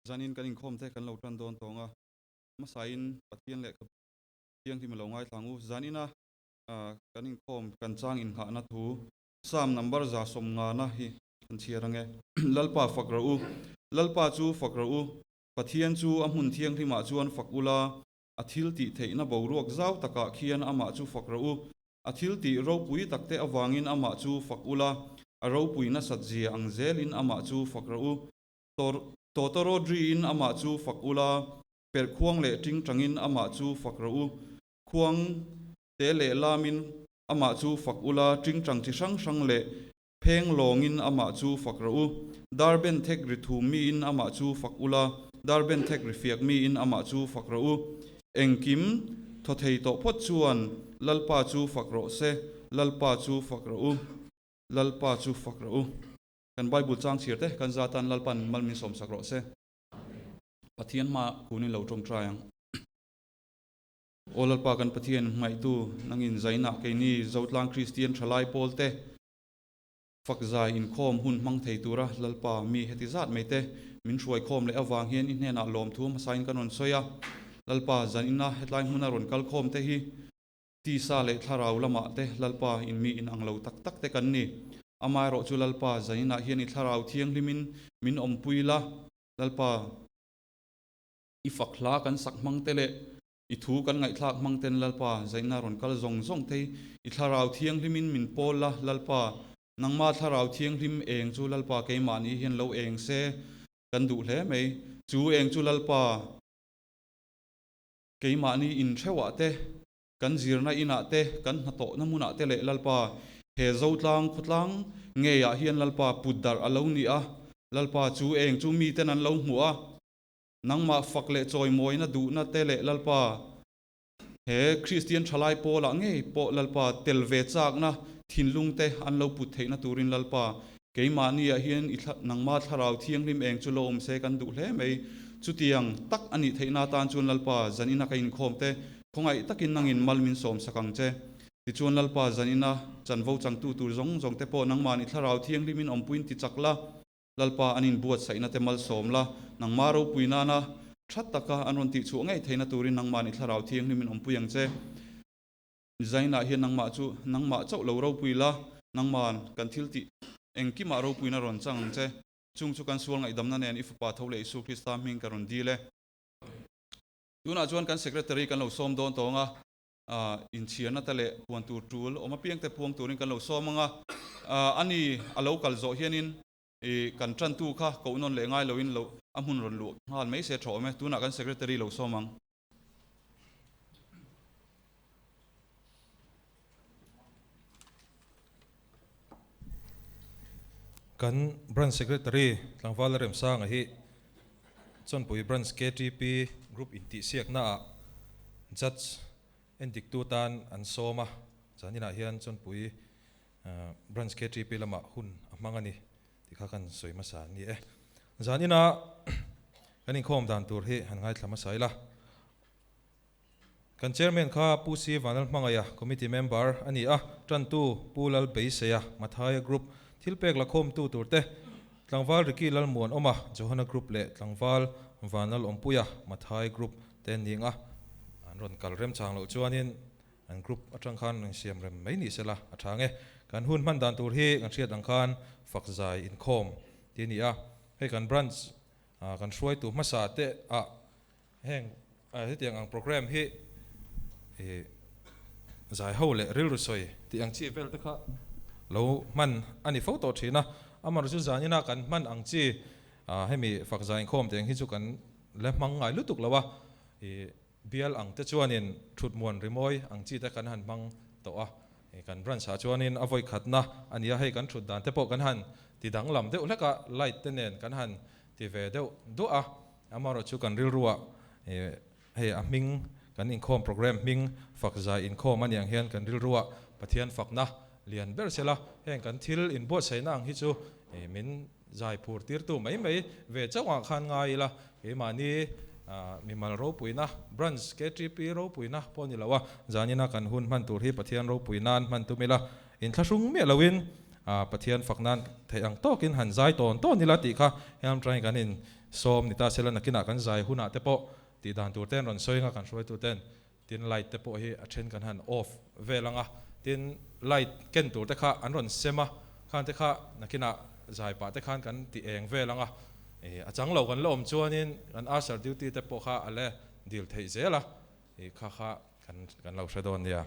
zanin kan in khom te kan lo tran don tonga masain pathian le tiang ti malongai tlangu zanina kan in khom kan chang in ha na thu sam number za som nga na hi kan chiarange lalpa fakrau lalpa chu fakrau pathian chu amun thiang thi ma chuan fakula athil ti theina boruak zau taka khian ama chu fakrau athil ti ro pui takte awangin ama chu fakula aro puina satjia angzelin ama chu fakrau totoro drin ama chu fakula per khuang le ting tangin ama chu fakrau khuang te le lamin ama chu fakula ting tang chi sang sang le pheng longin ama chu fakrau darben thek rithu mi in ama chu fakula darben thek rifiak mi in ama chu fakrau engkim thothei to phot chuan lalpa chu fakro se lalpa chu fakrau kan bible chang chirte kan zatan lalpan malmin som sakro se pathian ma kunin lo tong trayang olalpa kan pathian ngai tu nangin zaina ke ni zotlang christian thalai polte fakzai in khom hun mang thei tura lalpa mi hetizat meite min ruai khom le awang hian in hena lom thum sain kanon soya lalpa zanina hetlai huna ron kal khom te hi ti sa le tharau lama te lalpa in mi in anglo tak tak te kan ni amai ro chu lalpa zanina hian i tharau thiang limin min ompuila lalpa i fakla kan sak mang te le i thu kan ngai thlak mang ten lalpa zaina ron kal zong zong te i tharau thiang limin min pola lalpa nangma tharau thiang lim eng chu lalpa ke mani hian lo eng se kan du hle mai chu eng chu lalpa ke mani in thewa te kan zirna ina te kan hato namuna te le lalpa he zotlang khutlang nge ya hian lalpa puddar alo ni a lalpa chu eng chu mi ten an lo hmuwa nangma fakle choi moina du na te le lalpa he christian thalai pola nge po lalpa telve chak na thinlung te an lo put theina turin lalpa keimani a hian nangma tharau thiang lim eng chu lo om se kan du hle mai chutiang tak ani theina tan chun lalpa zanina kain khom te khongai takin nangin malmin som sakang che ti chun lalpa zanina chanvo changtu tur zong zong te po nangmani tharau thiang limin ompuin ti chakla lalpa anin buat saina te mal somla nangmaro puina na thattaka anon ti chu ngai theina turin nangmani tharau thiang limin ompuyang che zaina hian nangma chau lo ro puila nangman kan thil ti engkima ro puina ron chang che chung chu kan sual ngai damna nen if pa thole isu krista ming karon dile tuna chuan kan secretary kan lo som don tonga in chiana tale puan tur tul oma piang te puang turin kan lo somanga ani alo kal zo hianin kan tran tu kha ko non le ngai loin lo amun ron lu hal mai se thome tuna kan secretary lo somang kan branch secretary tlangwal rem sang hi chon pui branch KTP group inti siak na judge endik tu tan an soma chanina hian chon pui branch KTP lama hun amangani tikha kan soima sa ni zanina kanin khom dan tur hi han ngai thlama saila kan chairman kha pusi vanal mangaya committee member ani tran tu pulal beiseya mathai group thilpek la khom tu turte tlangwal riki lal muan oma johana group le tlangwal vanal ompuya mathai group ten ninga an ron kal rem chang lo chuanin an group atang khan ang siam rem mai ni sela athange kan hun man dan tur hi kan riat ang khan fakzai in khom ti ni he kan branch kan hruai tu masa te heng hetiang ang program hi zai ho le ril rusoi ti ang chi vel te kha lo man ani photo thina amar chu zanina kan man ang chi hemi fakzai khom teng hi chu kan le mang ngai lutuk lawa bial ang te chuanin thut muan rimoi ang chi te kan han mang to kan branch ha chuanin avoi khatna ania hei kan thut dan te po kan han ti dang lam deuh leka light te nen kan han ti ve deuh do amar chu kan ril ruwa hei ming kan in khom program ming fakzai in khom aniang hian kan ril ruwa pathian fakna lian ber sela heng kan thil in bo sainang hi chu min zai phur tir tu mai ve chawa khan ngai la ke mani mi mal ro puina branch KTP ro puina poni lawa zanina kan hun man tur hi pathian ro puinan man tu mela in thlasung me lawin pathian faknan theiang tokin han zai ton to nila ti kha hem trai kanin som ni ta sela nakina kan zai huna te po ti dan tur ten ron soi nga kan soi tu ten tin light te po hi a then kan han off velanga tin light ken tur te kha an ron sema khan te kha nakina zai pa te khan kan ti eng velanga a chang lo kan lom chuanin kan asar duty te po kha ale dil thei zela kha kan lo shadon nia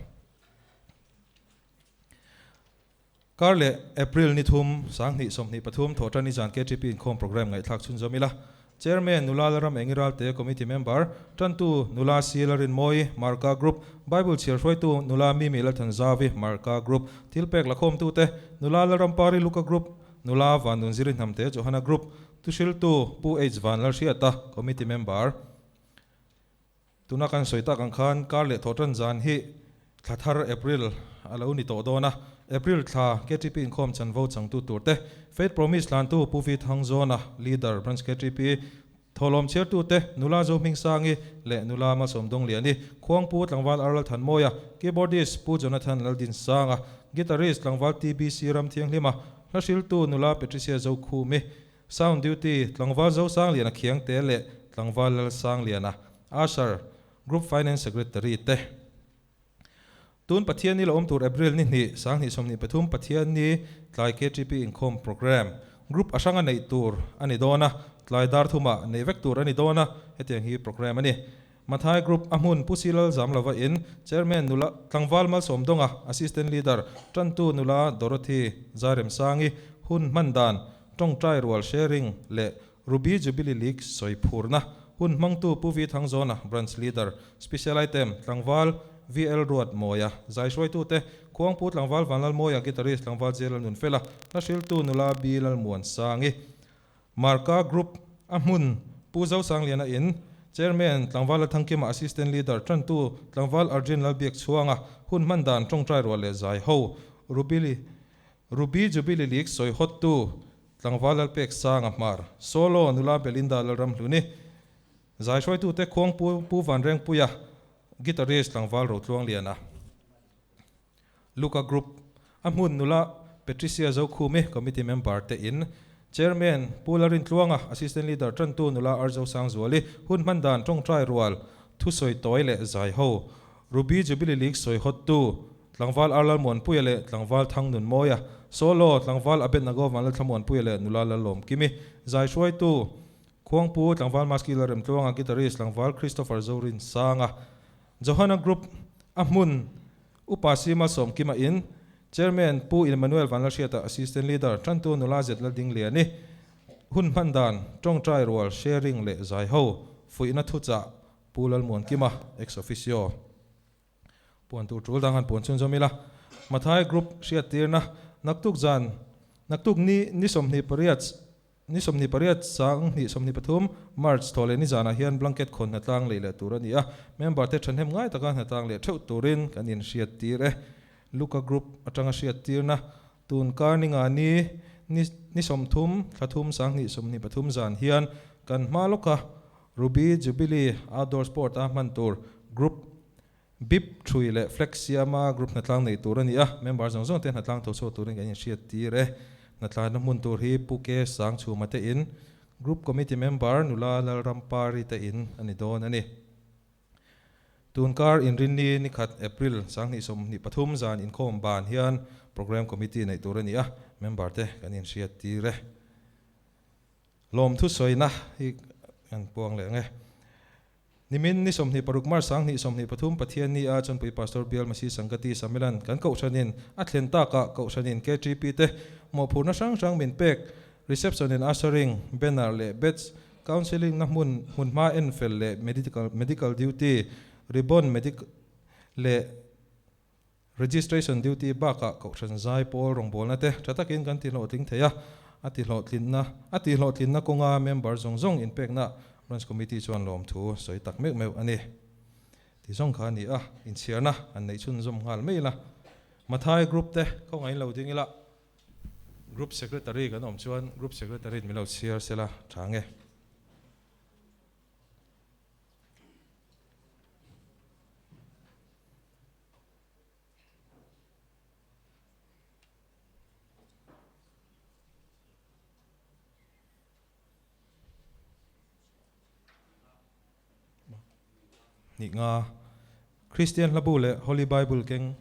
Karle April ni thum sang ni som ni pathum thotan ni jan KTP in khom program ngai thak chun zomila Chairman Nulalaram Engiral te committee member Tantu Nula Silarin Moi Marka Group Bible Chair tu Nula Mi Milatan Zavi Marka Group Tilpek Lakhom tu te Nulalaram Pari Luka Group Nula Vanun Zirin Hamte Johana Group Tushil tu Pu H Van Larshiata committee member Tunakan Soita kan khan Karle thotan jan hi Thathar April alauni to dona April tha KTP in khom chan vote chang tu turte Faith Promise lan tu Puvi Thang Zona leader branch KTP tholom chair tu te Nula zo ming sangi le Nula ma somdong liani khwang pu tlangwal aral than moya keyboardist pu Jonathan Laldin sanga guitarist tlangwal TB Siram Thiang Lima Hashil tu Nula Patricia zo khu mi sound duty tlangwal zo sang liana khiang te le tlangwal lal sang liana Asher group finance secretary te Tun pathian ni laom tur April ni sang ni somni pathum pathian ni tlai KTP in khom program group asanga nei tur ani dona tlai dar thuma nei vek tur ani dona hetiang hi program ani mathai group amun pusilal zamlawa in chairman Nula tlangwal mal somdonga assistant leader Tantu Nula Dorothy Zarem sangi hun mandan tong trai rual sharing le Ruby Jubilee League soipurna hun mangtu Puvi Thang Zona branch leader special item tlangwal VL Ruat Moya zai shoi tu te khuang put langwal vanlal moya guitarist langwal zelal nun fela Rashil tu Nula Bilal Muan sangi Marka Group amun puzau sang liana in chairman tlangwal thangkima assistant leader Tantu tlangwal Arjun Lalbiak chuanga hun mandan tong trai role zai ho Ruby Jubilee League soi hot tu tlangwal alpek sang amar solo Nula Belinda Lalram luni zai shoi tu te khuang pu van reng puya guitarist tlangwal ro tluang liana Luka Group amun Nula Patricia zo khumi committee member te in chairman Pularin tluanga assistant leader Tantu Nula Arzo sang zuali hun mandan tong trai rual thu soi toile zai ho Ruby Jubilee League soi hot tu tlangwal arlal mon puyale tlangwal thang nun moya solo tlangwal abet nago vanal thamon puyale Nula lalom kimi zai shoi tu khuang pu tlangwal maskilarem tluanga guitarist tlangwal Christopher Zorin sanga Johana Group amun upasima som kima in chairman Pu Emmanuel Van Larshiata assistant leader Tantu Nula Zet Lading liani hun mandan tong trai rual sharing le zai ho fuina thucha pulal mon kima ex officio puan tu trul dangan puan chun zomila mathai group shia tirna naktuk ni somni pariat sang ni somni pathum march thole ni jana hian blanket khon na tlang leila turani a member te thanhem ngai taka na tlang le theu turin kan in shia tire Luka Group atanga shia tirna tun karninga ni somthum thlathum sang ni somni pathum jan hian kan maloka Ruby Jubilee Outdoor Sport a mantur group bip thui le flexiama group na tlang nei turani a member zong te na tlang tho so turin kan in shia tire na tlan mun tur hi puke sang chuma te in group committee member Nula Rampari te in ani don ani tunkar in rinni ni khat April sang ni som ni pathum zan in khom ban hian program committee nei turani a member te kan in shia tire lom thu soina hi an puang le nge nimin ni somni parukmar sang ni somni pathum pathian ni a chonpui pastor Bial Masi Sangati Samilan kan ko chanin athlin ta ka ko chanin KTP te mo phuna sang min pek reception and ushering banner le beds counseling na mun ma enfel le medical duty ribbon medical le registration duty ba ka ko chan zai pol rong bol na te chatakin kan ti lo ting theya ati lo tlin na konga member zong in pek na branch committee chuan lom thu soi tak mek meu ani ti zong kha ni a in chiarna an nei chun zom ngal meila mathai group te ko ngai lo ding ila group secretary kan om chuan group secretary mi lo chiar sela thange ni nga Christian labu le Holy Bible keng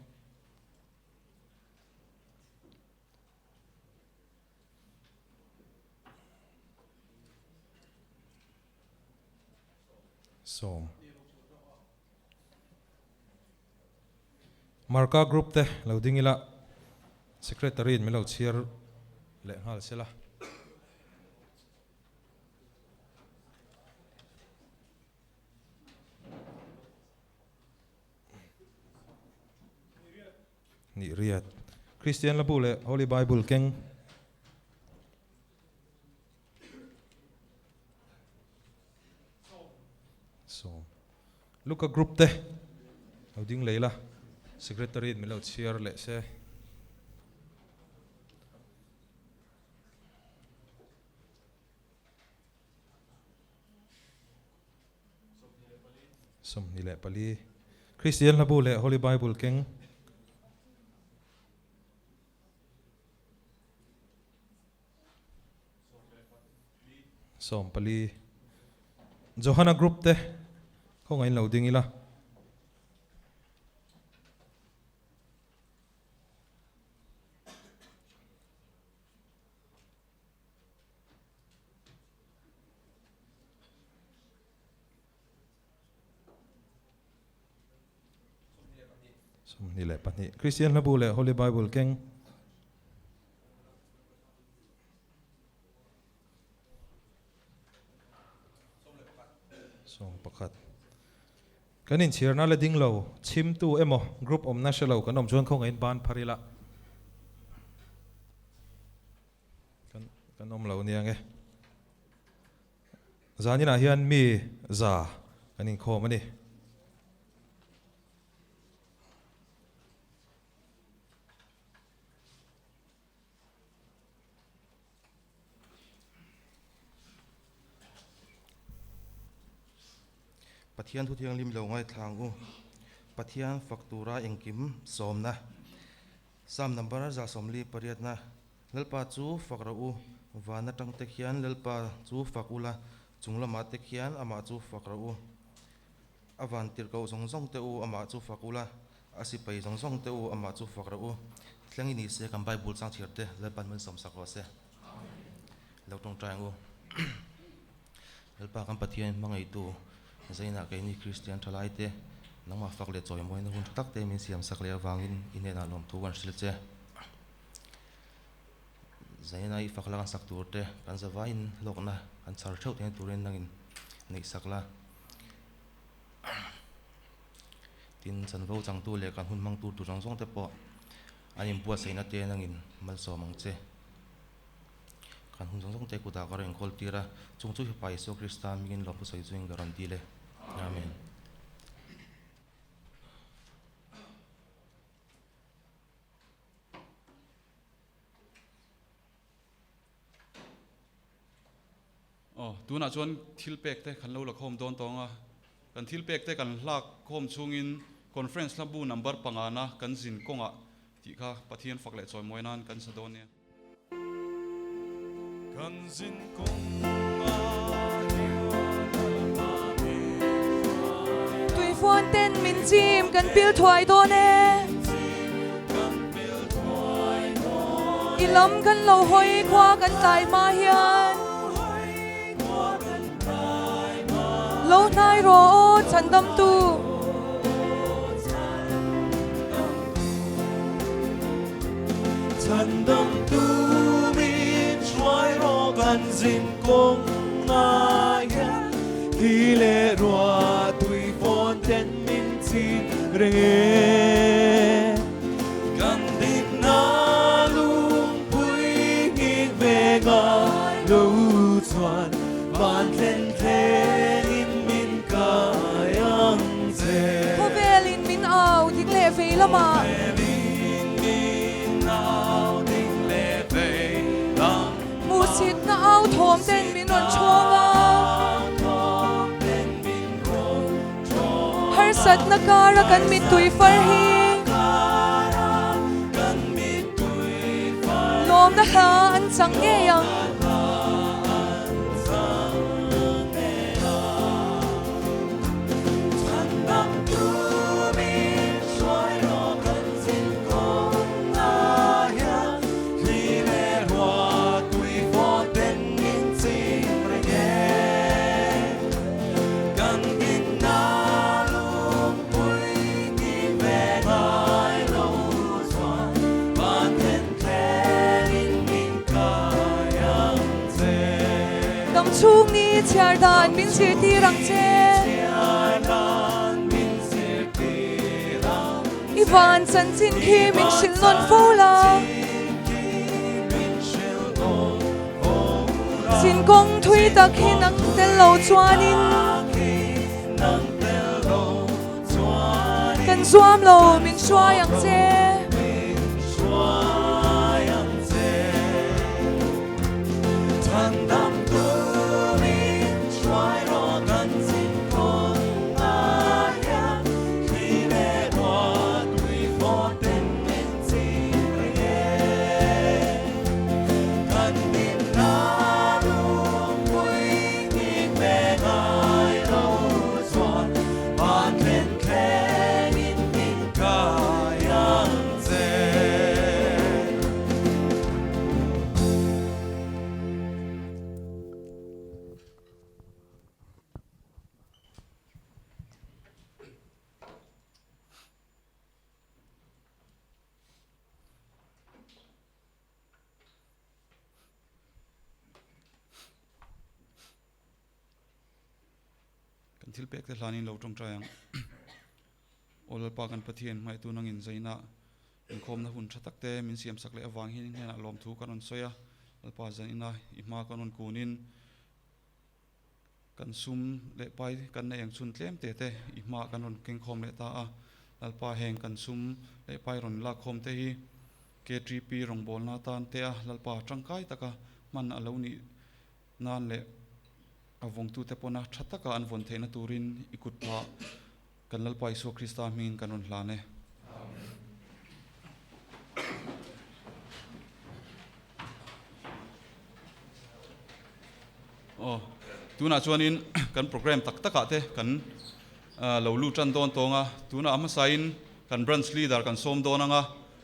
som marka group te lo dingila secretary in melo chiar le hal sela ni riat Christian labu le Holy Bible keng so Luka group te lo ding leila secretary in melo chiar le se som ni le pali Christian labu le Holy Bible keng som pali Johanna group te ko ngayon loading ila som nile pani Christian labu le Holy Bible keng som pakat kanin chirna le ding lo chim tu emo group om na shelo kanom chuan khong ein ban pharila kanom lo niang e zanina hian mi za kanin khom ani Pathian thu thiang lim lo ngai thlang u Pathian faktura engkim somna sam number za somli pariatna lalpa chu fakra u wana tang te khian lalpa chu fakula chunglama te khian ama chu fakra u avan tir ko zong zong te u ama chu fakula asipai zong zong te u ama chu fakra u thlangi ni se kam bible chang thirte lalpan man som sakwa se lo tong tang u lalpa kam Pathian mangai tu zaina kai ni Christian thalai te nangma fakle choi moi na hun tak te min siam sakle awangin inena nom thu kan sil che zaina I fakla kan sak tur te kan zawain lokna kan char thau te turin nangin nei sakla tin chan vo chang tu le kan hun mang tu tu rang song te po anim bua seina te nangin mal so mang che kan hun song te ku da ka reng kol tira chung chu pai so Krista mingin lo pu soi chuing garanti le amen tuna chuan thil pek te khan lo la khom don tonga kan thil pek te kan hlak khom chungin conference labu number pangana kan zin konga ti kha Pathian fakle choi moinan kan sadon ne kan zin konga tui phone ten min chim kan pil thwai do ne ilam kan lo hoi khwa kan tai ma hian lo nai ro chan dam tu chan dam tu min chuai ro kan zin konga hi le ro tui phone ten min chin reng kan dik na lung pui ngik ve nga lo chuan ban thlen thlen in min kayang che ko velin min au dik le ve lama mu sit na au thom ten min on chonga har sat na kara kan mit tui far hi lom na ha an chang nge yang Chan chung ni chiar dan min sir ti rang che Ivan chan chin khi min sil non fo la Sin kong thui tak hi nang tel lo chuanin Kan zuam lo min shwa yang che thil pek te hlanin lo tong tayang olal pa kan pathian mai tu nang in zaina in khom na hun thatak te min siam sak le awang hin hena lom thu kanon soya alpa zaina i ma kanon kunin kan sum le pai kan na yang chun tlem te te i ma kanon keng khom le ta a alpa heng kan sum le pai ron la khom te hi K3P rong bol na tan te a lalpa tangkai taka man alo ni nan le avong tu te pona thataka an von theina turin ikut pa kan lalpa Isu Krista min kanon hlane tuna chuanin kan program tak taka te kan lo lu tan don tonga tuna ama sain kan branch leader kan som donanga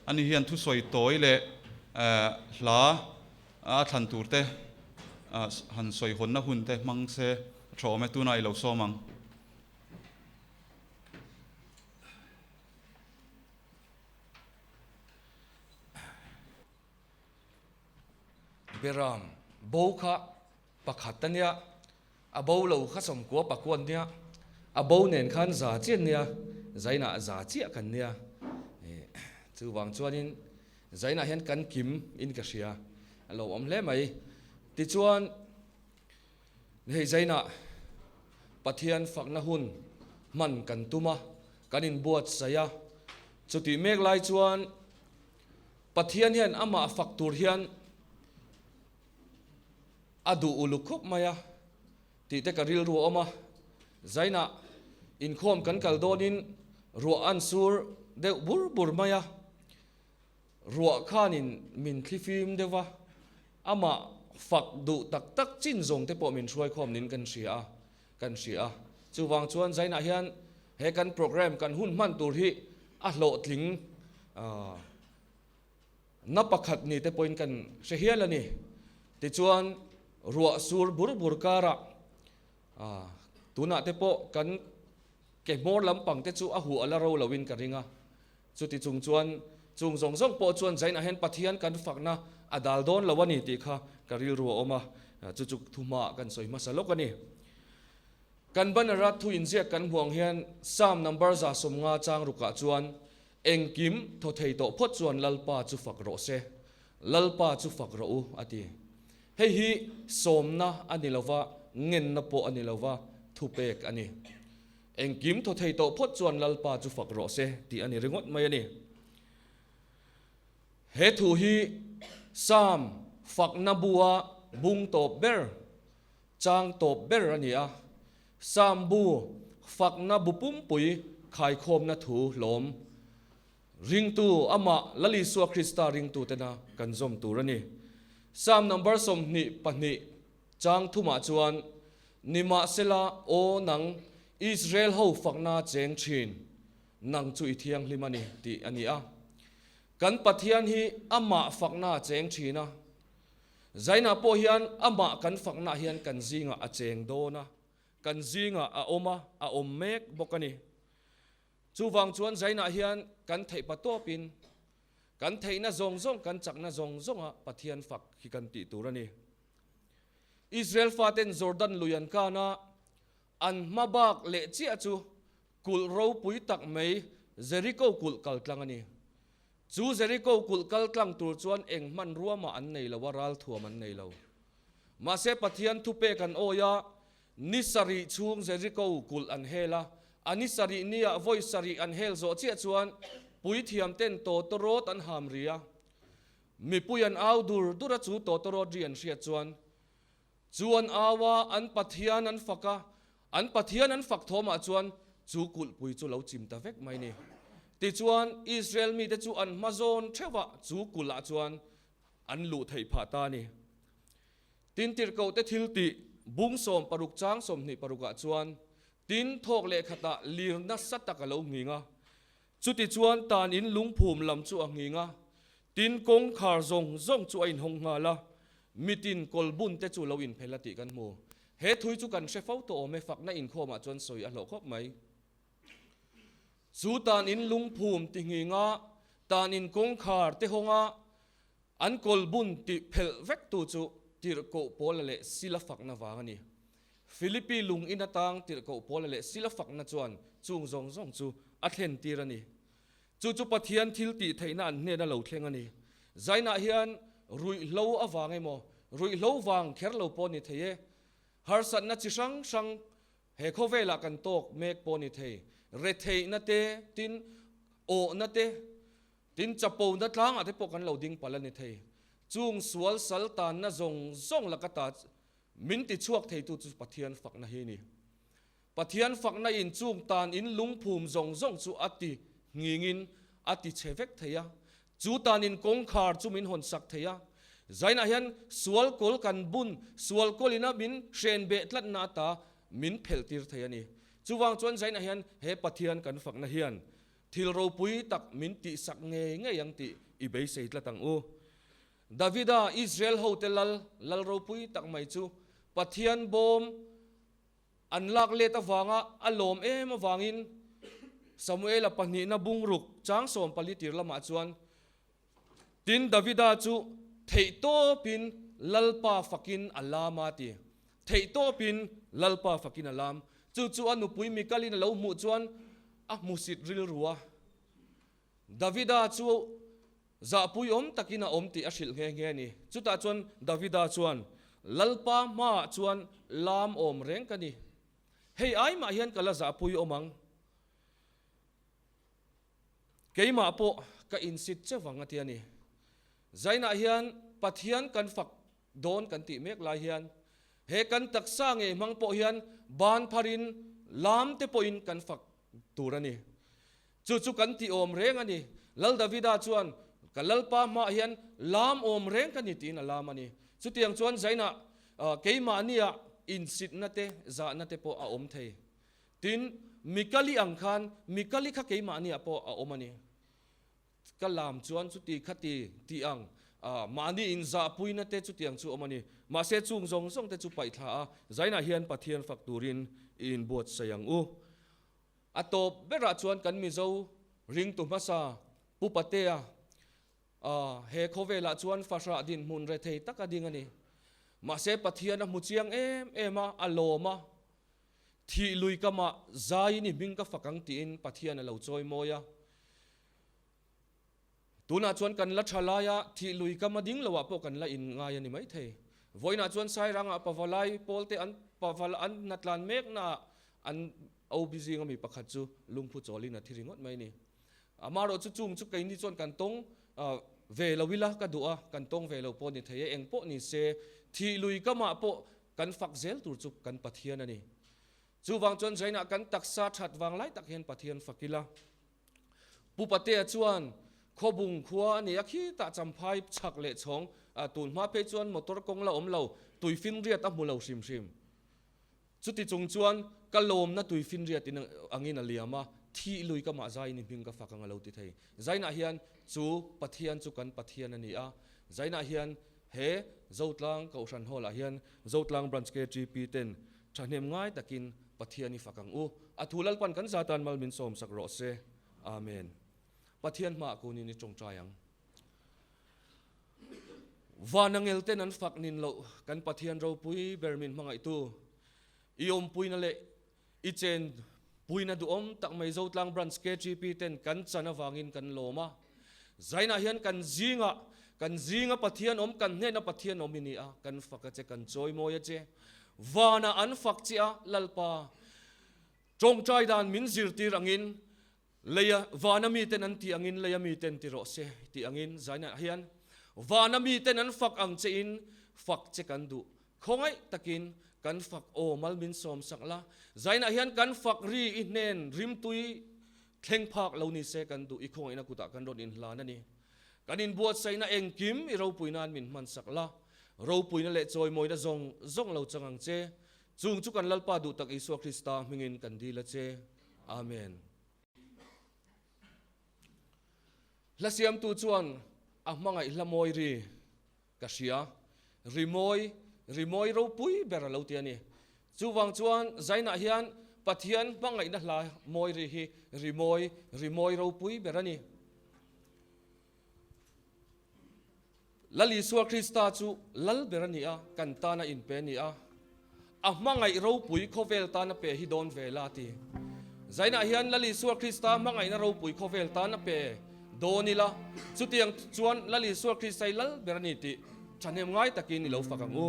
ani hian thu soi toi le hla a than tur te han soi hon na hun te mang se thome tuna I lo somang Beram boka pakhatania abo lo khasom ko pakwan nia abo nen khan za chen nia zaina za chia kan nia chu wang chuanin zaina hen kan kim in ka sia alo om hle mai ti chuan hei zaina pathian fakna hun man kan tuma kanin buat saya chuti mek lai chuan pathian hian ama faktur hian adu ulukup maya ti te karil ru oma zaina in khom kan kaldonin ru ansur de bur maya ru khanin min thlifim dewa ama fak du tak chin zong te po min hruai khom nin kan sia chu wang chuan zaina hian he kan program kan hun man tur hi a hlo tling na pakhat ni te point kan se hial ani ti chuan ruwa sur bur kara tuna te po kan ke mor lampang te chu a hu ala ro lawin ka ringa chu ti chung chuan chung zong po chuan zaina hen pathian kan fakna adal don lawani ti kha karil ruwa oma chu thuma kan soi ma salok ani kan banara thu injia kan huang hian sam number za somnga chang ruka chuan engkim tho thei to phot chuan lalpa chu fak ro se lalpa chu fak ro u ati hei hi somna ani lova ngen na po ani lova thupek ani engkim tho thei to phot chuan lalpa chu fak ro se ti ani ringot mai ani he thu hi sam fak na bua bung to ber chang to ber ani a sam bu fak na bupum pui khai khom na thu lom ring tu ama lali suwa Krista ring tu tena kan zom turani sam number som ni pani chang thuma chuan nima sela o nang Israel ho fakna cheng thin nang chu I thiang limani ti ani a kan pathian hi ama fakna cheng thina zaina po hian ama kan fakna hian kan zinga a cheng dona kan zinga a oma a om mek bokani chu wang chuan zaina hian kan thei patopin kan theina zong kan chakna zong a pathian fak hi kan ti turani Israel faten Jordan luyan kana an mabak le chi achu kul ro pui tak mai Jericho kul kal tlang ani chu Jericho kul kal tlang tur chuan eng man ruama an nei lo waral thuam an nei lo ma se pathian thu pe kan oya nisari chung Jericho kul an hela anisari nia voice sari an hel zo chi chuan pui thiam ten to torot an ham ria mi puyan au dura chu to torot rian ria chuan awa an pathian an fak thoma chuan chu kul pui chu lo chim ta vek mai ni ti chuan Israel mi te chu an mazon thewa chu kula chuan an lu thei pha ta ni tin tir ko te thil ti bung som paruk chang som ni paruka chuan tin thok le khata lir na sataka lo nginga chuti chuan tan in lungphum lam chu anginga tin kong khar zong chu ain hong nga la mitin kolbun te chu lo in phelati kan mu he thui chu kan shefau to me fak na in khoma chuan soi a lo khop mai chu tan in lungphum ti nginga tan in kong khar te honga an kolbun ti phel vek tu chu tir ko pol le sila fak na wangani Philippi lung in atang tir ko pol le sila fak na chuan chung zong chu a thlen tirani chu pathian thil ti theina an ne na lo thlengani zaina hian rui lo awangai mo rui lo wang kher lo poni theye har sat na chi sang he khovela kan tok mek poni thei re thei na te tin o na te tin chapo na tlang ate pokan lo ding palani thei chung sual sal tan na zong lakata min ti chuak thei tu chu pathian fak na hi ni pathian fak na in chung tan in lungphum zong chu ati ngingin ati chevek theya chu tan in kong khar chu min hon sak theya zaina hian sual kol kan bun sual kolina bin shen be tlat na ta min pheltir theya ni chuwang chuan zaina hian he pathian kan fak na hian thil ro pui tak min ti sak nge yang ti i be sei tlatang u Davida Israel hotelal lal ro pui tak mai chu pathian bom an lak le ta wanga alom em awangin Samuel apani na bungruk chang som palitir lama chuan tin Davida chu theito pin lalpa fakin alama ti theito pin lalpa fakin alam chu anu pui mikalin lo mu chuan a musit ril ruwa Davida chu za pui om takina om ti ashil nge ni chuta chuan Davida chuan lalpa ma chuan lam om reng kani hei ai ma hian kala za pui omang keima po ka insit chewanga ti ani zaina hian pathian kan fak don kan ti mek la hian he kan taksa nge mang po hian ban pharin lam te poin kan fak turani chu kan ti om reng ani lal Davida chuan kalalpa ma hian lam om reng kan ni tin alam ani chu tiang chuan zaina keima ania insit na te za na te po a om thei tin mikali angkhan mikali kha keima ania po a om ani kalam chuan chu ti khati ti ang mani in za pui na te chu tiang chu omani ma se chung zong te chu pai tha a zaina hian pathian fakturin in bot sayang u atop bera chuan kan mi zo ring tu masa pupatea he khovela chuan fasra din mun re thei taka ding ani ma se pathian a muchiang ema aloma thi lui kama zai ni bing ka fakang ti in pathian a lo choi moya tuna chuan kan la thalaya thi lui kama ding lawa po kan la in ngai ani mai thei voina chuan sai ranga pawalai polte an pawal an natlan mek na an obg ngami pakhat chu lungphu cholina thiringot mai ni amaro chu chung chu kaini chuan kan tong ve lawila ka du'a kan tong ve lo po ni thei eng po ni se thi lui kama po kan fak zel tur chu kan pathian ani chu wang chuan zaina kan taksa that wang lai tak hian pathian fakila pupate chuan khobung khua ni akhi ta champhai chak le chong tun ma pe chuan motor kong la om lo tuifin riat a mulo sim chuti chung chuan kalom na tuifin riat in angin aliama thi lui ka ma zai ni bing ka fakang lo ti thei zaina hian chu pathian chu kan pathian ani a zaina hian he zotlang kausan hola hian zotlang branch ke gp10 thahnem ngai takin pathiani fakang u athulal pan kan zatan malmin som sak ro se amen pathian ma ko ni chong chayang vanangel ten an fak nin lo kan pathian ro pui bermin mangai tu iom pui na le ichen pui na du om tak mai zo tlang branch KGP ten kan chana wangin kan loma zaina hian kan zinga pathian om kan hne na pathian om ini a kan faka che kan choi moya che wana an fak chi a lalpa trong trai dan min zir tir angin leya wana mi ten an ti angin leya mi ten ti ro se ti angin zaina hian wana mi ten an fak ang che in fak che kan du khongai takin kan fak o mal min som sakla zaina hian kan fak ri in nen rim tui thleng phak lo ni se kan du i khong ina kuta kan ron in hlan ani kanin buat saina engkim i ro puinan min man sakla ro puina le choi moina zong lo changang che chung chu kan lalpa du tak Isu Krista mingin kan dila che amen lasiam tu chuan a mangai hlamoi ri ka sia rimoi ro pui bera lo ti ani chuwang chuan zaina hian pathian mangai na hla moi ri hi rimoi ro pui berani lali Isu Krista chu lal berani a kan ta na in pe ni a mangai ro pui khovel ta na pe hi don vela ti zaina hian lali Isu Krista mangai na ro pui khovel ta na pe donila chutiang chuan lali Isu Krista lal berani ti chanem ngai takin ni lo fakangu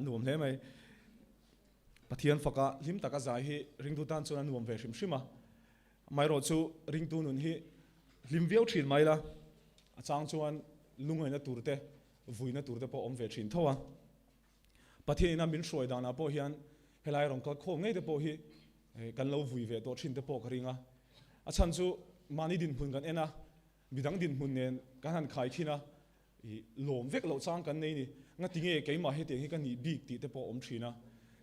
nuam hle mai pathian faka lim taka zai hi ring tu tan chuan nuam ve hrim hrima mai ro chu ring tu nun hi lim viau thin mai la achang chuan lungai na turte vuina turte po om ve thin thowa pathian ina min shroi dana po hian helai rong kal kho ngei te po hi kan lo vui ve to thin te po karinga achan chu mani din hun kan ena bidang din hun nen kan han khai khina lom vek lo chang kan nei ni nga tinge keima he te hi kan ni big ti te po om thina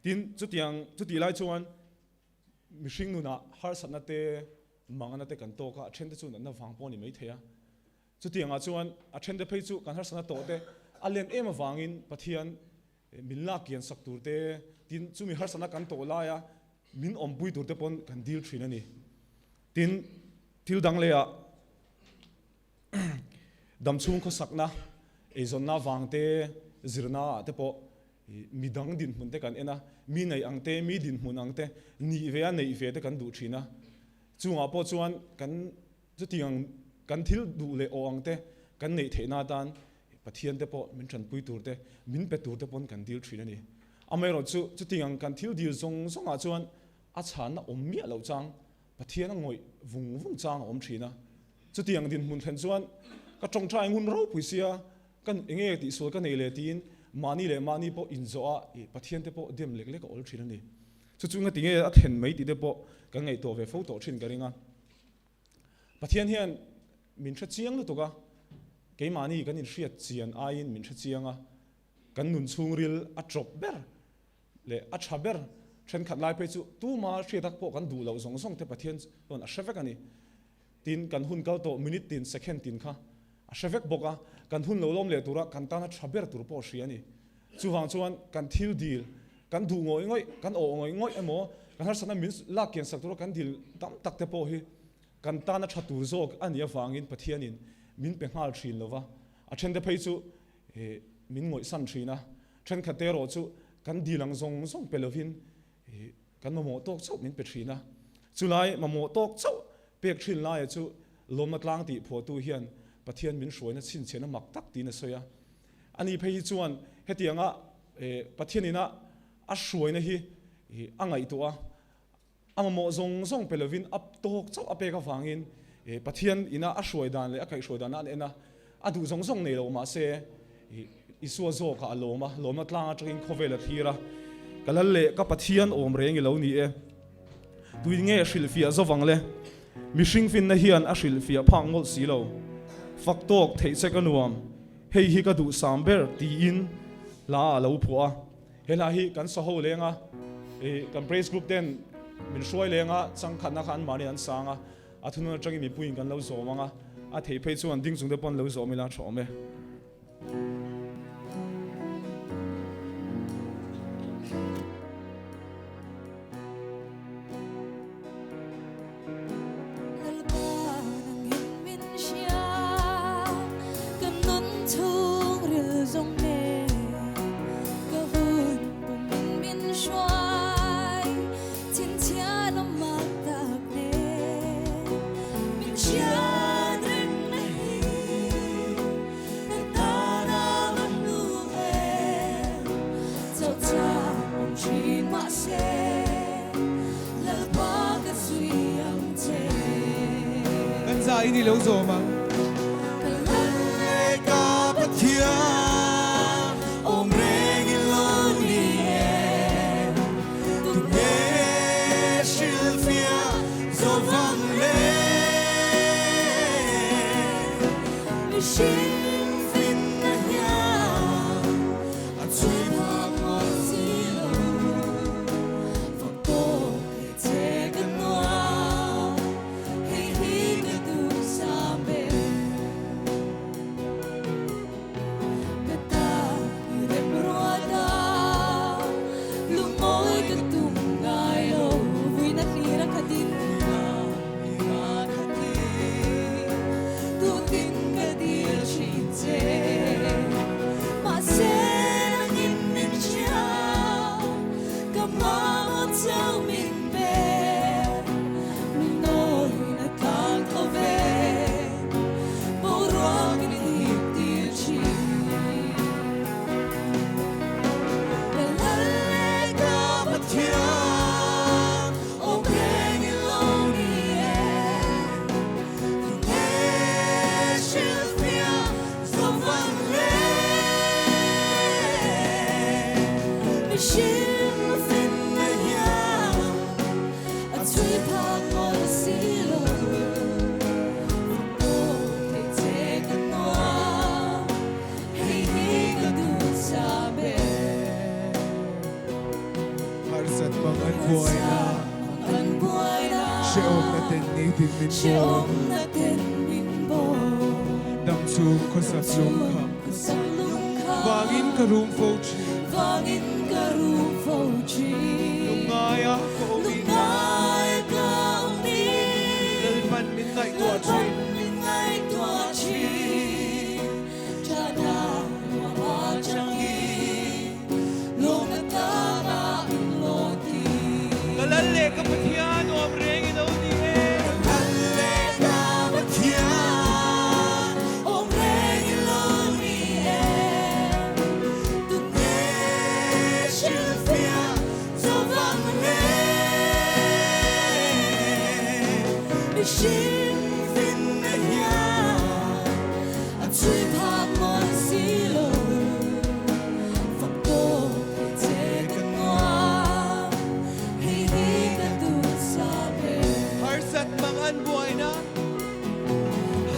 tin chuti lai chuan mihring nuna har satna te mangana te kan to ka then te chu na wang po ni mai theya chuti anga chuan a then te phei chu kan har satna to te alen em awangin pathian milna kian sak tur te tin chumi har satna kan to la ya min om pui tur te pon kan dil thina ni tin til dang le a dam chung ko sakna ezonna wangte zirna te po midang din mun te kan ena mi nei angte mi din mun angte ni ve a nei ve te kan du thina chunga po chuan kan chutiang kan thil du le o angte kan nei theina dan pathian te po min than pui tur te min pe tur te pon kan dil thina ni amai ro chutiang kan thil dil zong zonga chuan a chan na om mi lo chang pathian a ngoi vung chang om thina chutiang din mun than chuan ka tong trai ngun ro puisia kan enge ti sol kan nei le tin mani po inzo a pathian te po dem lek lek ol thina ni chu chunga tinge a then mai ti te po ka ngei to ve photo thin ka ringa pathian hian min tha chiang lu to ka ke mani kan in hriat chian a in min tha chianga kan nun chung ril a drop ber le a tha ber then khat lai pe chu tu ma hriatak po kan du lo zong zong te pathian on a shrevek ani tin kan hun kal to minute tin second tin kha a shrevek boka kan hun lo lom le tura kan ta na tha ber tur po hri ani chuwang chuan kan thil dil kan du ngoi kan o ngoi emo kan har sana min la kian sak tura kan dil tam tak te po hi kan ta na tha tur zok ani awangin pathianin min pe ngal thin lova a then te phei chu min ngoi san thina then khate ro chu kan dilang zong zong pelovin kan mo tok chau min pe thina chulai mo tok chau pek thin lai chu lom na tlang ti pho tu hian pathian min hruai na chin chena mak tak ti na soya ani phei chuan hetianga pathianina a hruai na hi angai to a amamo zong zong pelovin up tok chau apeka wangin pathian ina a hruai dan le a kai hruai dan an ena adu zong zong nei lo ma se isua zo ka loma tlang atring khovela thira kalal le ka pathian om reng lo ni e tui nge hrilfia zowang le mihring fin na hian a hrilfia phang mol si lo faktok thei che ka nuam hei hi ka du samber ti in la lo phua hela hi kan so ho lenga kan praise group ten min hruai lenga chang khan na khan mani an sanga athunu atang mi puin kan lo zo manga a thei phei chuan ding chung de pon lo zo mi la thome Zai ni lo zo ma Take a noir, hey, he could do some. buai na she om na ten ni tin min bo dam chu ko sa lung kham wangin ka room fo chi lungaya ko mi lal pan min ngai tua chi Lalle ka pathian om reng in odi e Lalle ka pathian om reng in odi e Tu ne shilfia so van me Mishin fin na ya A tui pa mon silo Fakko te kanwa Harsat mangan buhay na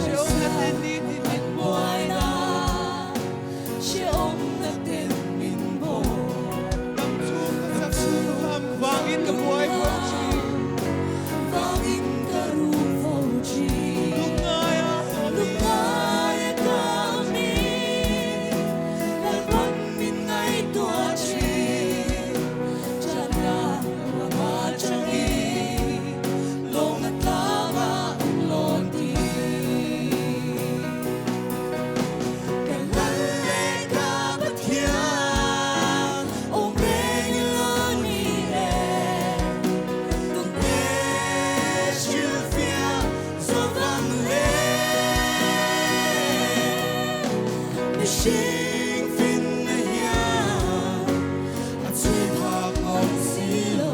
Siyong natin din buhay na Siyong natin min bo Damsuk sa suham Vangin ka buhay po chi Vangin ka rufo chi Lungaya kami Lalpan min ngay tua chi Chana wamachangi Sing fin na hiyan at sipag ng silo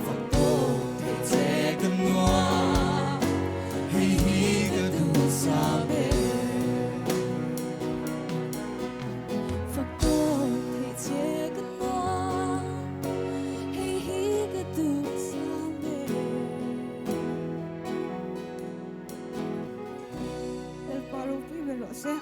Fakko te kanwa hihiga du sabi Fakko te kanwa hihiga du sabi El paro primero se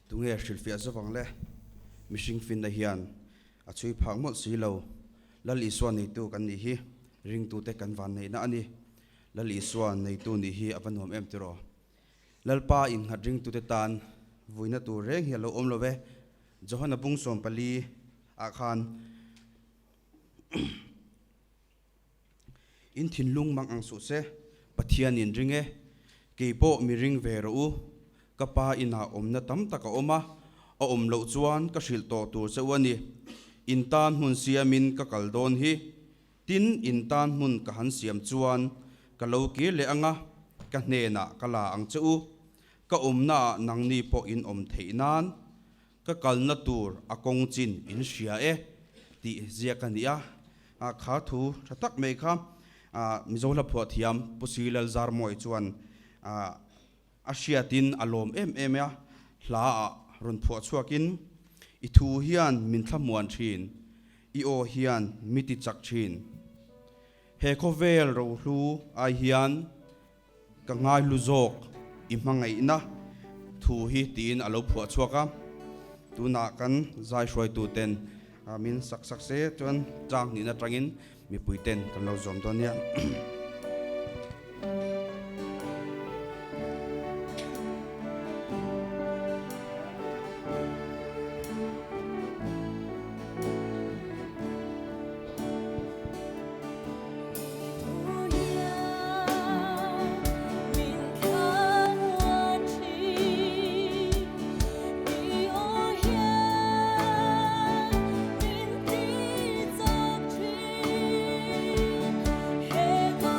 Tunge shilfia zawang le mishing fin na hian a chui phang mol si lo lal iswa nei tu kan ni hi ring tu te kan van nei na ani lal iswa nei tu ni hi apanom em tiro lalpa in hat ring tu te tan vuina tu reng hi lo om lo ve johana bung som pali a khan in thin lung mang ang su se pathian in ringe keipo mi ring ve ro u kapa ina omna tam taka oma a om lo chuan ka hril to tur chewani intan hun siamin ka kaldon hi tin intan hun ka han siam chuan ka lo ki le anga ka hnena kala ang cheu ka omna nangni po in om theinan ka kalna tur akong chin in hria e ti zia kania a kha thu thatak mai kha mizola pho thiam pusilal zar moi chuan Asiatin alom em ya hla run pho chuakin I thu hian min thlamuan thin I o hian miti chak thin he khovel ro hlu ai hian ka ngai lu zok I mangai na thu hi tin alo pho chuaka tuna kan zai hroi tu ten min sak se chuan chang ni na tangin mi puiten kan lo zom don ya Hey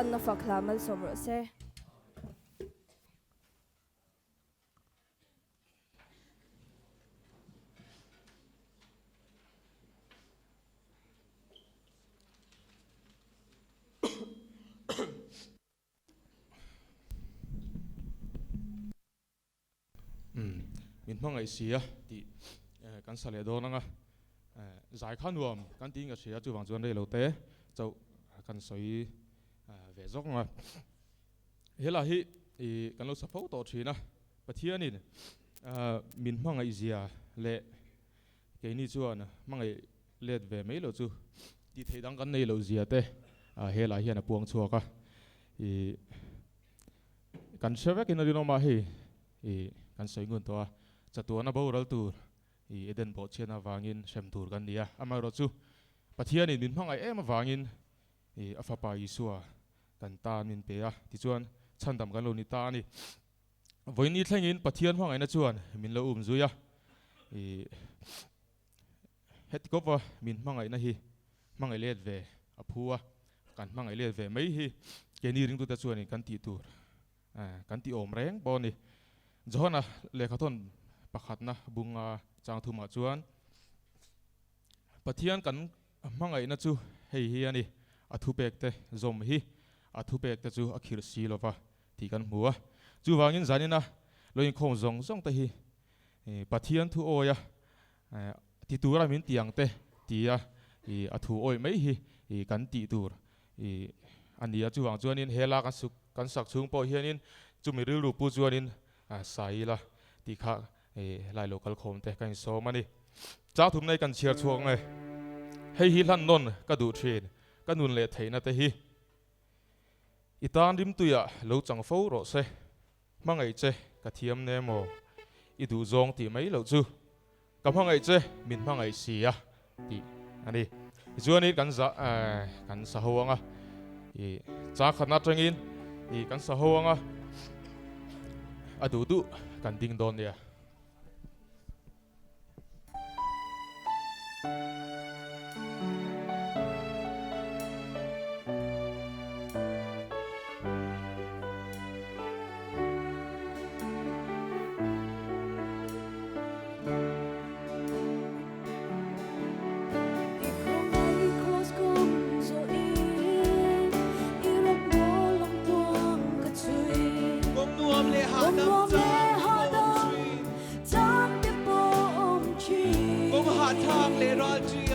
kan na faklamal somro se. min mangai sia ti kan sale do nanga zai khan nuam kan ting a sia chu wang chuan rei lo te chau kan soi ve zok nga hela hi kan lo sapho to thina pathianin min mangai zia le ke ni chuan mangai let ve mai lo chu ti theidang kan nei lo zia te hela hian a puang chuaka kan sevek in adino ma hi kan soi ngun to chatuana boral tur eden bo chena wangin sem tur kan nia ama ro chu pathianin min hmangai em wangin afapa isua kan ta min pe a ti chuan chandam kan lo ni ta ni voini thlengin pathian hmangai na chuan min lo zuya het kopa min hmangai na hi hmangai let ve aphua kan hmangai let ve mai hi ke ni ring tu ta chuan kan ti tur kan ti om reng boni johana lekhathon pakhatna bunga changthuma chuan pathian kan hmangai na chu hei hi ani athupek te zom hi athupek te chu akhir silova ti kan hmuwa chu wangin zanina loin khom zong zong te hi pathian thu oya ti tura min tiang te tia athu oi mai hi kan ti tur ania chu wang chuanin hela kan sak chung po hianin chumi ru ru pu chuanin saila ti kha lai local khom te kan so mani cha thum nei kan chiar chuang ngai hei hi hlan non ka du thin ka nun le theina te hi itan rim tuya lo chang fo ro se mangai che ka thiam ne mo i du zong ti mai lo chu ka mangai che min mangai sia ti ani chuani kan sa hoanga cha khana tangin kan sa hoanga adu du kan ding don ya thang le ral chi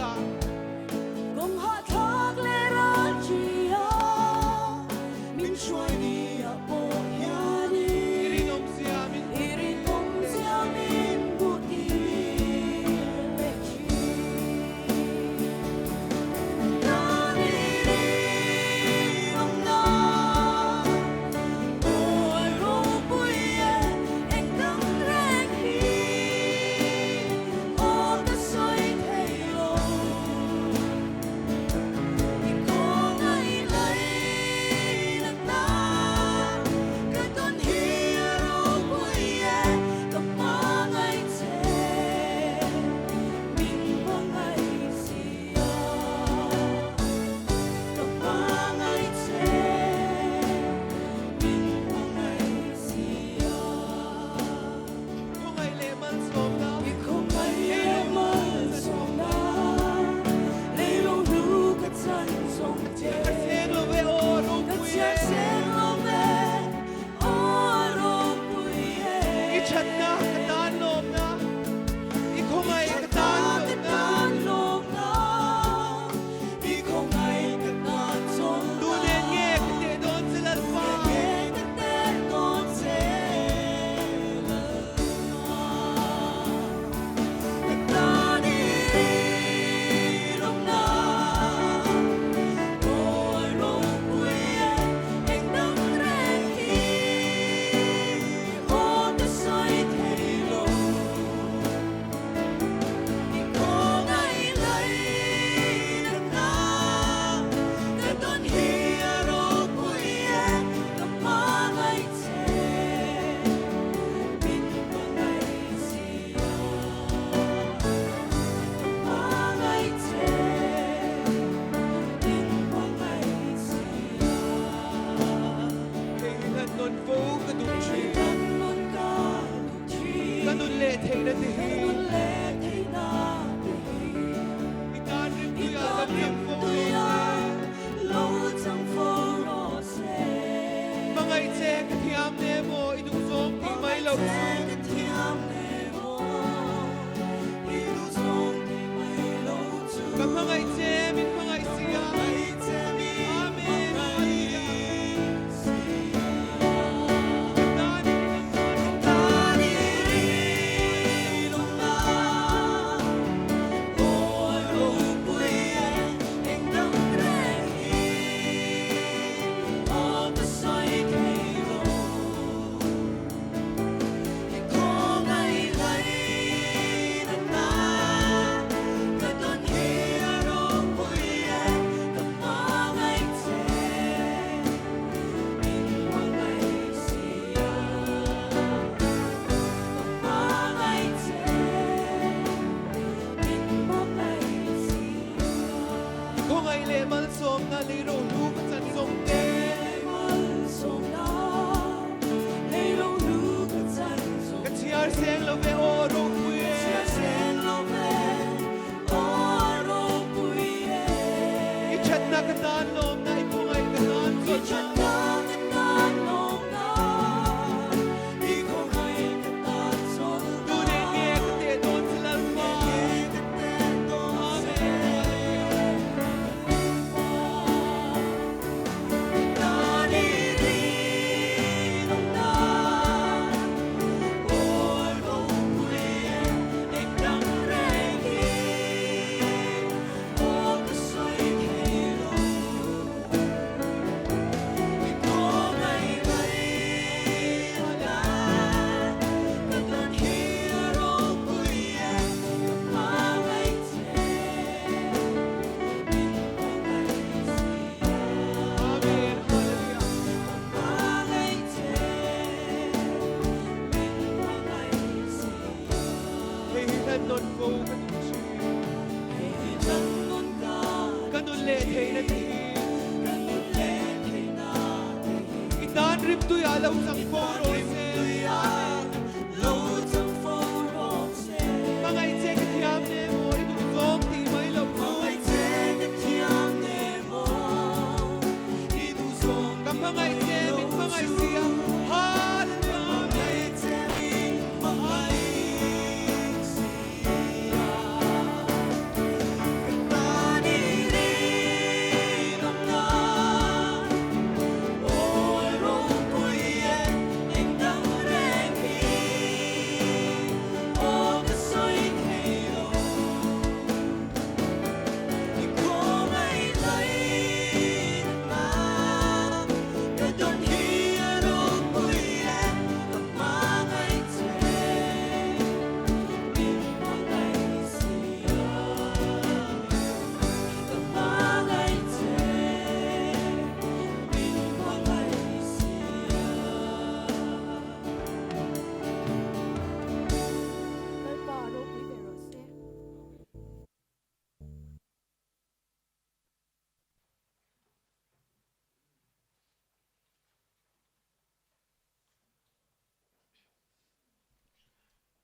nun le thei na ti hi nun le thei na te hi itan rim tu ya itan rim tu ya lo chang fo ro se mangai che ka thiam ne mo i du som ti mai lo chu ka thiam ne mo i du som ti mai lo chu ka mangai che min mangai sia amen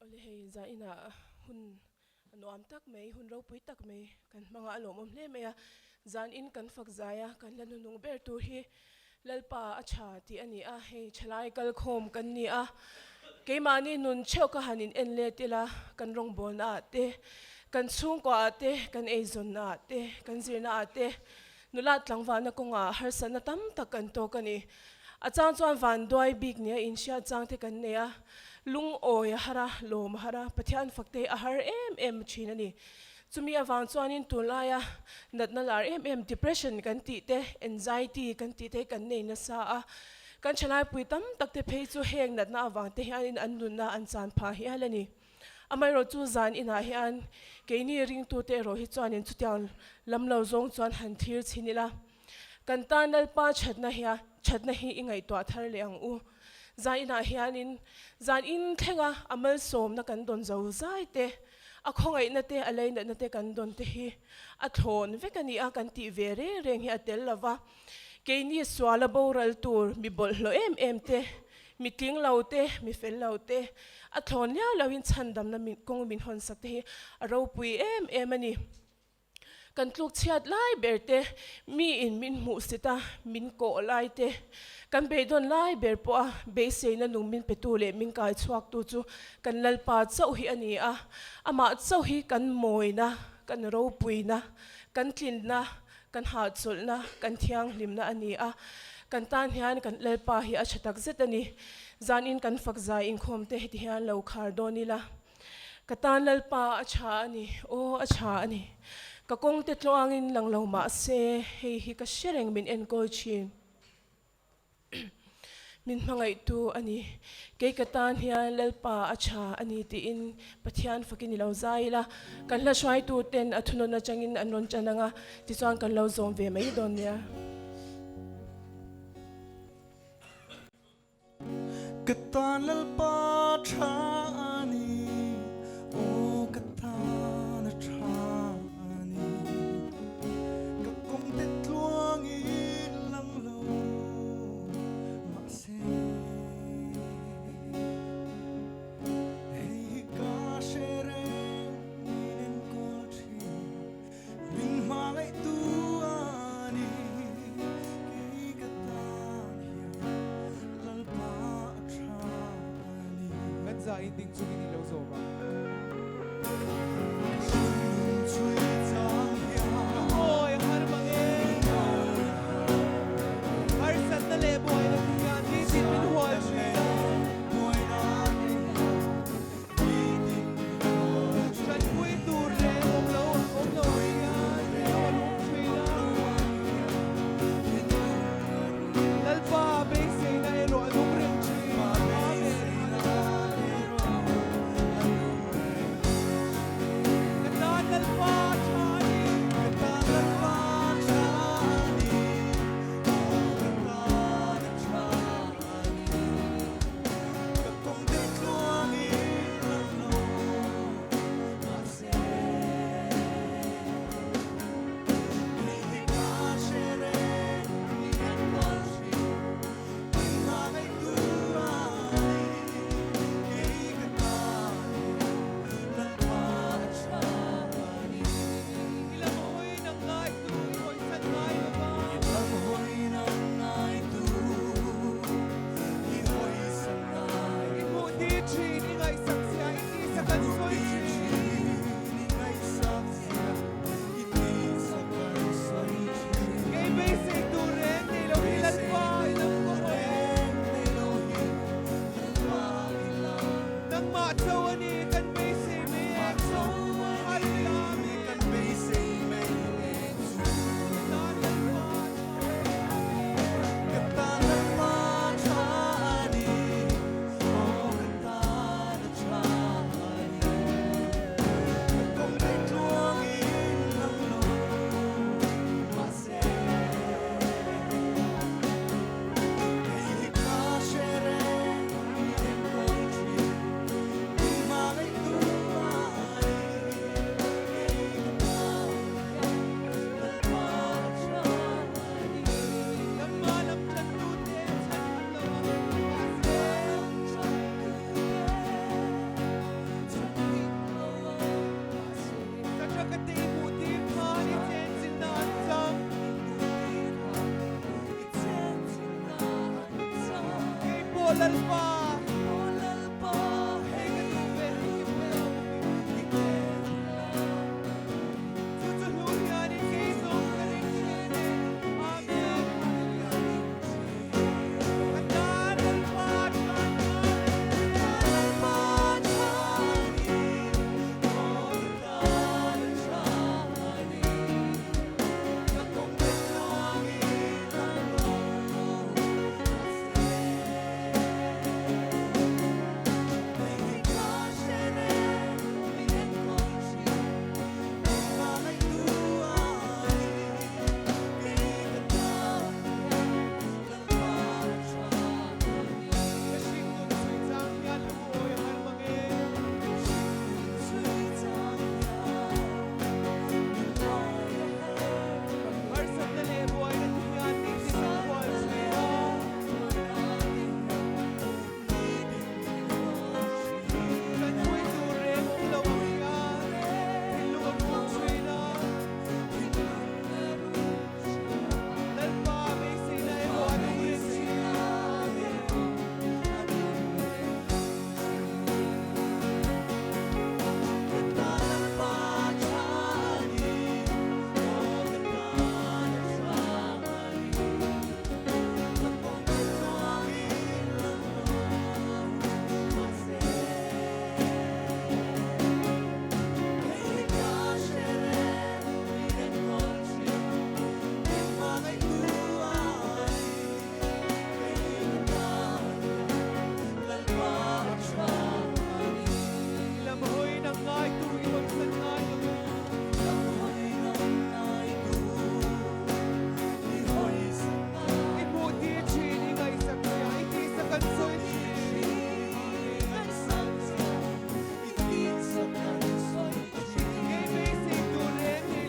Ole hei za ina hun nuam tak mai hun ro pui tak mai kan manga alom om hle mai zan in kan fak zaya kan lanu nung ber tur hi lalpa acha ti ani a hei chalai kal khom kan ni a ke mani nun cheu ka hanin en le tila kan rong bol na te kan chung ko ate kan ei zon na te kan zir na ate nulat tlangwa na konga har san na tam tak kan to kani achang chuan van doi big nia in sha chang te kan ne a lung oi hara lom hara pathian fakte a har em china ni chumi awang chuanin tulaya natna lar em depression kan ti te anxiety kan ti te kan nei na sa a kan chalai pui tam takte phei chu heng natna awang te hianin an nun na an chan pha hi alani amai ro chu zan ina hian keini ring tu te ro hi chuanin chutiang lamlo zong chuan han thir chinila kan tanal pa chatna hi ingai to thar le ang u zan ina hianin zan in thenga amal som na kan don zo zai te a khongai na te alai na te kan don te hi a thon vekani a kan ti vere reng hi atel lawa keini swala boral tur mi bol hlo em te mi tling lo te mi fel lo te a thon lia lo in chan dam na min kong min hon sak te hi a ro pui em ani kan tluk chiat lai berte mi in min mu sita min ko lai te kan be don lai ber po a be se na nung min petu le min kai chuak tu chu kan lalpa chau hi ani a ama chau hi kan moi na kan ro pui na kan tlin na kan ha chul na kan thiang lim na ani a kan tan hian kan lalpa hi a chatak zet ani zan in kan fak zai in khom te hi hian lo khar doni la katan lalpa acha ani o acha ani ka kong te tloangin lang lo ma se hei hi ka shereng min en ko chin min mangai tu ani ke katan hian lalpa acha ani ti in pathian fakini lo zaila kan la shwai tu ten athuno na changin anon chananga ti chuan kan lo zom ve mai don ya Katan lalpa chani o katan chani ka kong te tluang in lang lo ma se hey ka shereng nen ko chi min mangai tu ani ke katan hian lalpa kan za in ding chu ni lo zo ba oi har mange har sat na le boy na tiyan ni sin min huai shi chan pui tur le om lo ya le om chui la lalpa be se na ero alum rem chi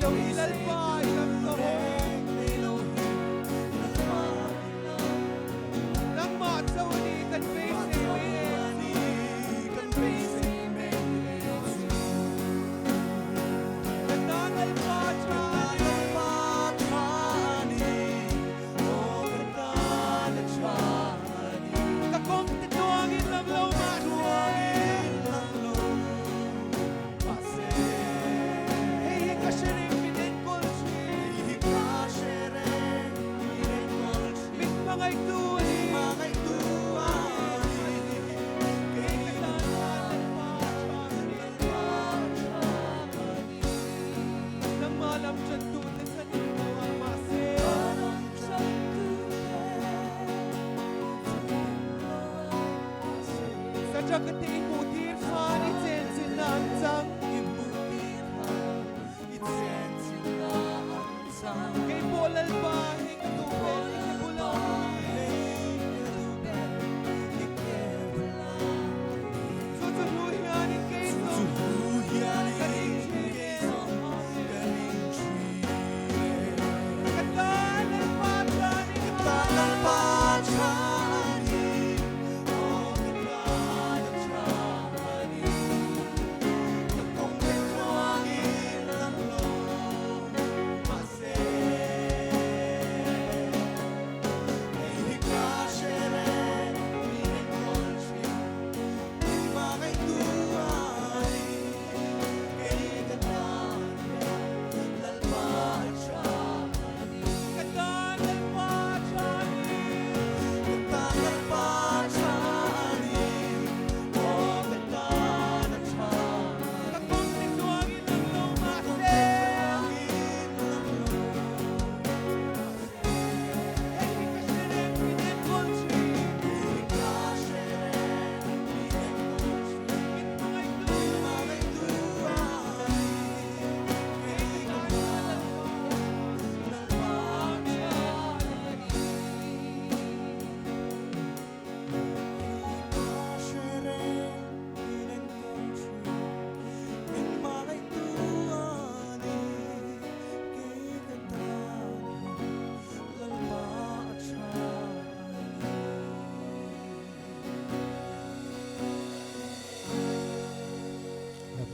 deuh hi lalpa ilam ka mo nangma deuh ni kan pe se me kanan lalpa kakong tituangin lang lo hey kashirin pinin kolchi mit mga ituani nang malam siya tutin sa nito ang sa jagati imutir han itsensin na ang sang kay bolal pa hingtubel Susuhuyanin kay Katan ang patani Katan ang kakong tituangin lang lo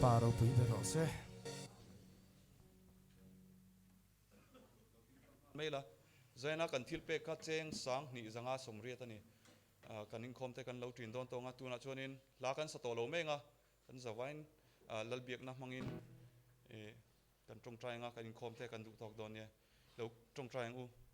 Paro pui berose. Meila zaina kan thilpe ka cheng sang ni zanga somria tani kanin khomte kan lo trin don tonga tuna chonin la kan sa tolo menga kan zawain lalbiak na mangin kan trong trai nga kanin khomte kan du tok don ye lo trong trai u